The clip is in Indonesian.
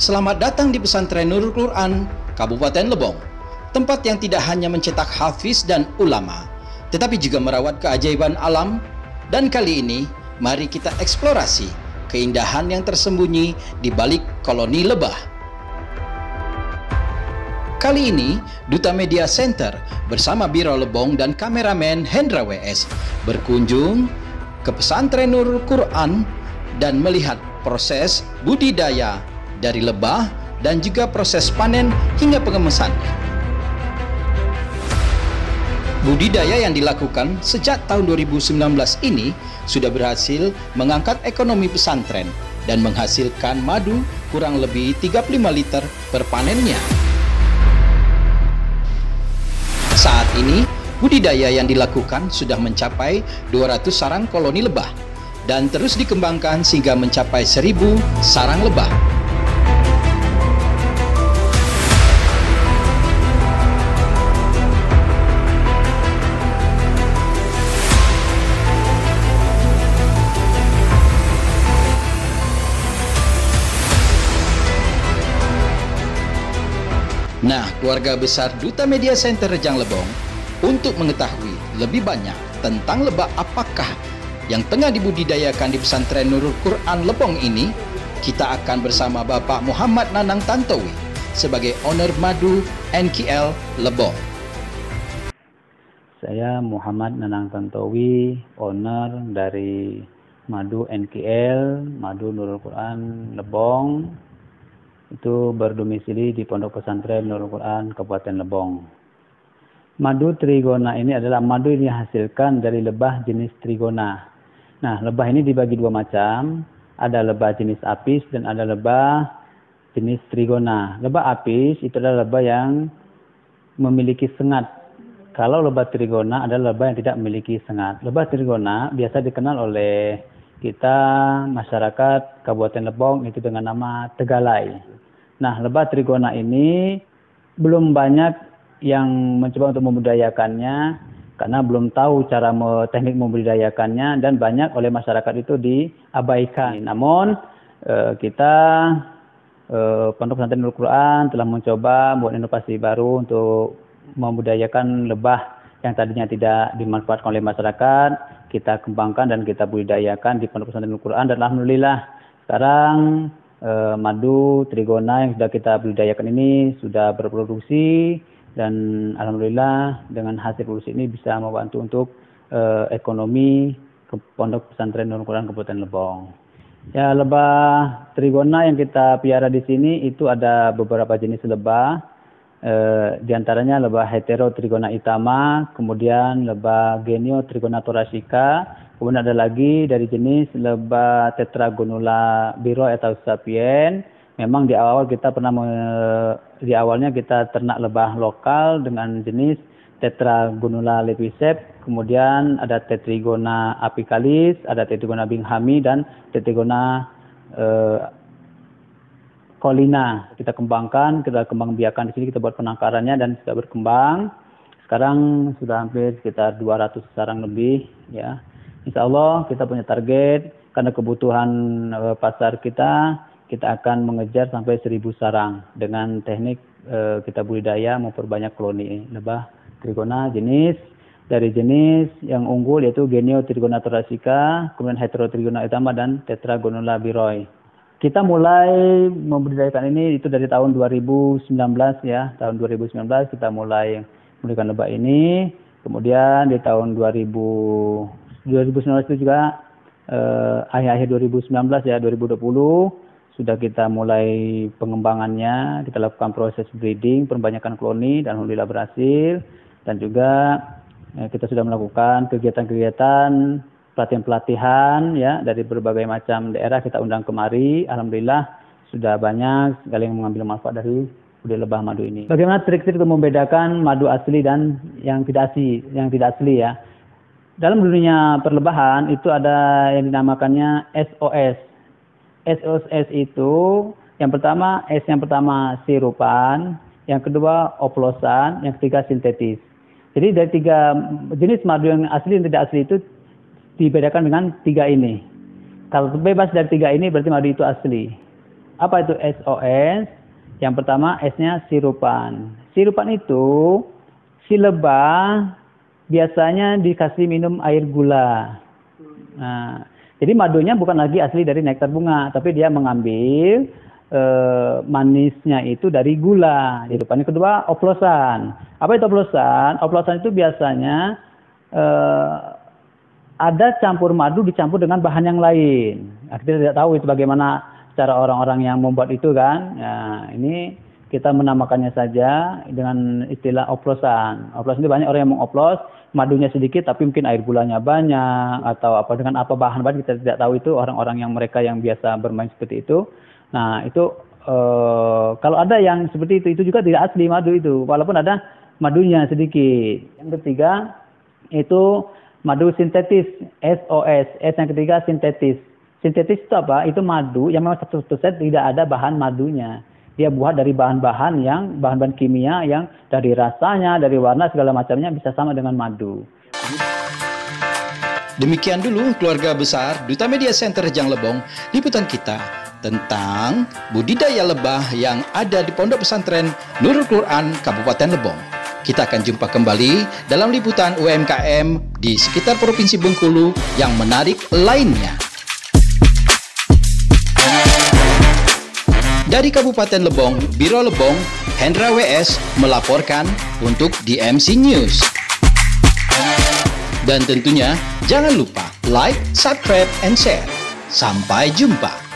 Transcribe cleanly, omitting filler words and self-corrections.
Selamat datang di Pesantren Nurul Quran, Kabupaten Lebong. Tempat yang tidak hanya mencetak hafiz dan ulama, tetapi juga merawat keajaiban alam. Dan kali ini, mari kita eksplorasi keindahan yang tersembunyi di balik koloni lebah. Kali ini, Duta Media Center bersama Biro Lebong dan kameramen Hendra WS berkunjung ke Pesantren Nurul Quran dan melihat proses budidaya dari lebah dan juga proses panen hingga pengemesannya. Budidaya yang dilakukan sejak tahun 2019 ini sudah berhasil mengangkat ekonomi pesantren dan menghasilkan madu kurang lebih 35 liter per panennya. Saat ini, budidaya yang dilakukan sudah mencapai 200 sarang koloni lebah dan terus dikembangkan sehingga mencapai 1000 sarang lebah. Nah, keluarga besar Duta Media Center Rejang Lebong, untuk mengetahui lebih banyak tentang lebah apakah yang tengah dibudidayakan di Pesantren Nurul Quran Lebong ini, kita akan bersama Bapak Muhammad Nanang Tantowi sebagai owner Madu NKL Lebong. Saya Muhammad Nanang Tantowi, owner dari Madu NKL, Madu Nurul Quran Lebong. Itu berdomisili di Pondok Pesantren Nurul Quran Kabupaten Lebong. Madu trigona ini adalah madu yang dihasilkan dari lebah jenis trigona. Nah, lebah ini dibagi dua macam. Ada lebah jenis apis dan ada lebah jenis trigona. Lebah apis itu adalah lebah yang memiliki sengat. Kalau lebah trigona adalah lebah yang tidak memiliki sengat. Lebah trigona biasa dikenal oleh kita masyarakat Kabupaten Lebong itu dengan nama tegalai. Nah, lebah trigona ini belum banyak yang mencoba untuk membudidayakannya karena belum tahu cara teknik membudidayakannya dan banyak oleh masyarakat itu diabaikan. Namun kita Pondok Pesantren Nurul Quran telah mencoba membuat inovasi baru untuk membudidayakan lebah yang tadinya tidak dimanfaatkan oleh masyarakat. Kita kembangkan dan kita budidayakan di Pondok Pesantren Nurul Quran dan alhamdulillah sekarang madu trigona yang sudah kita budidayakan ini sudah berproduksi dan alhamdulillah dengan hasil produksi ini bisa membantu untuk ekonomi ke Pondok Pesantren Nurul Quran Kabupaten Lebong. Ya, lebah trigona yang kita piara di sini itu ada beberapa jenis lebah. Di antaranya lebah hetero trigona itama, kemudian lebah genio trigona thoracea, kemudian ada lagi dari jenis lebah tetragonula biro atau sapien. Memang di awal kita di awalnya kita ternak lebah lokal dengan jenis tetragonula lepisep, kemudian ada tetrigona apicalis, ada tetrigona binghami dan tetrigona Kolina. Kita kembangkan, kita kembang biakan di sini, kita buat penangkarannya dan sudah berkembang. Sekarang sudah hampir sekitar 200 sarang lebih ya. Insya Allah kita punya target karena kebutuhan pasar kita akan mengejar sampai 1000 sarang dengan teknik kita budidaya memperbanyak koloni lebah trigona dari jenis yang unggul yaitu genio trigona thoracea, kemudian hetero trigona itama dan tetragonula biroi. Kita mulai membudidayakan ini itu dari tahun 2019 ya. Tahun 2019 kita mulai memberikan lebah ini. Kemudian di tahun 2019 itu juga akhir-akhir 2019 ya, 2020 sudah kita mulai pengembangannya. Kita lakukan proses breeding, perbanyakan koloni dan alhamdulillah berhasil. Dan juga kita sudah melakukan kegiatan-kegiatan pelatihan ya dari berbagai macam daerah kita undang kemari. Alhamdulillah sudah banyak sekali yang mengambil manfaat dari budidaya lebah madu ini. Bagaimana trik-trik untuk membedakan madu asli dan yang tidak asli ya? Dalam dunia perlebahan itu ada yang dinamakannya SOS. SOS itu yang pertama sirupan, yang kedua oplosan, yang ketiga sintetis. Jadi dari 3 jenis madu yang asli dan tidak asli itu dibedakan dengan 3 ini. Kalau bebas dari 3 ini berarti madu itu asli. Apa itu SOS? Yang pertama S-nya sirupan. Sirupan itu si lebah biasanya dikasih minum air gula. Nah, jadi madunya bukan lagi asli dari nektar bunga, tapi dia mengambil manisnya itu dari gula. Sirupan. Yang kedua oplosan. Apa itu oplosan? Oplosan itu biasanya ada campur madu dicampur dengan bahan yang lain. Nah, kita tidak tahu itu bagaimana cara orang-orang yang membuat itu kan. Nah, ini kita menamakannya saja dengan istilah oplosan. Oplosan itu banyak orang yang mengoplos, madunya sedikit tapi mungkin air gulanya banyak atau apa dengan apa bahan-bahan kita tidak tahu itu orang-orang yang mereka yang biasa bermain seperti itu. Nah, itu kalau ada yang seperti itu juga tidak asli madu itu walaupun ada madunya sedikit. Yang ketiga itu madu sintetis, SOS. S yang ketiga sintetis. Sintetis itu apa? Itu madu yang memang 100% tidak ada bahan madunya. Dia buat dari bahan-bahan kimia yang dari rasanya, dari warna segala macamnya bisa sama dengan madu. Demikian dulu keluarga besar Duta Media Center Rejang Lebong, liputan kita tentang budidaya lebah yang ada di Pondok Pesantren Nurul Quran Kabupaten Lebong. Kita akan jumpa kembali dalam liputan UMKM di sekitar Provinsi Bengkulu yang menarik lainnya. Dari Kabupaten Lebong, Biro Lebong, Hendra WS melaporkan untuk DMC News. Dan tentunya jangan lupa like, subscribe, and share. Sampai jumpa.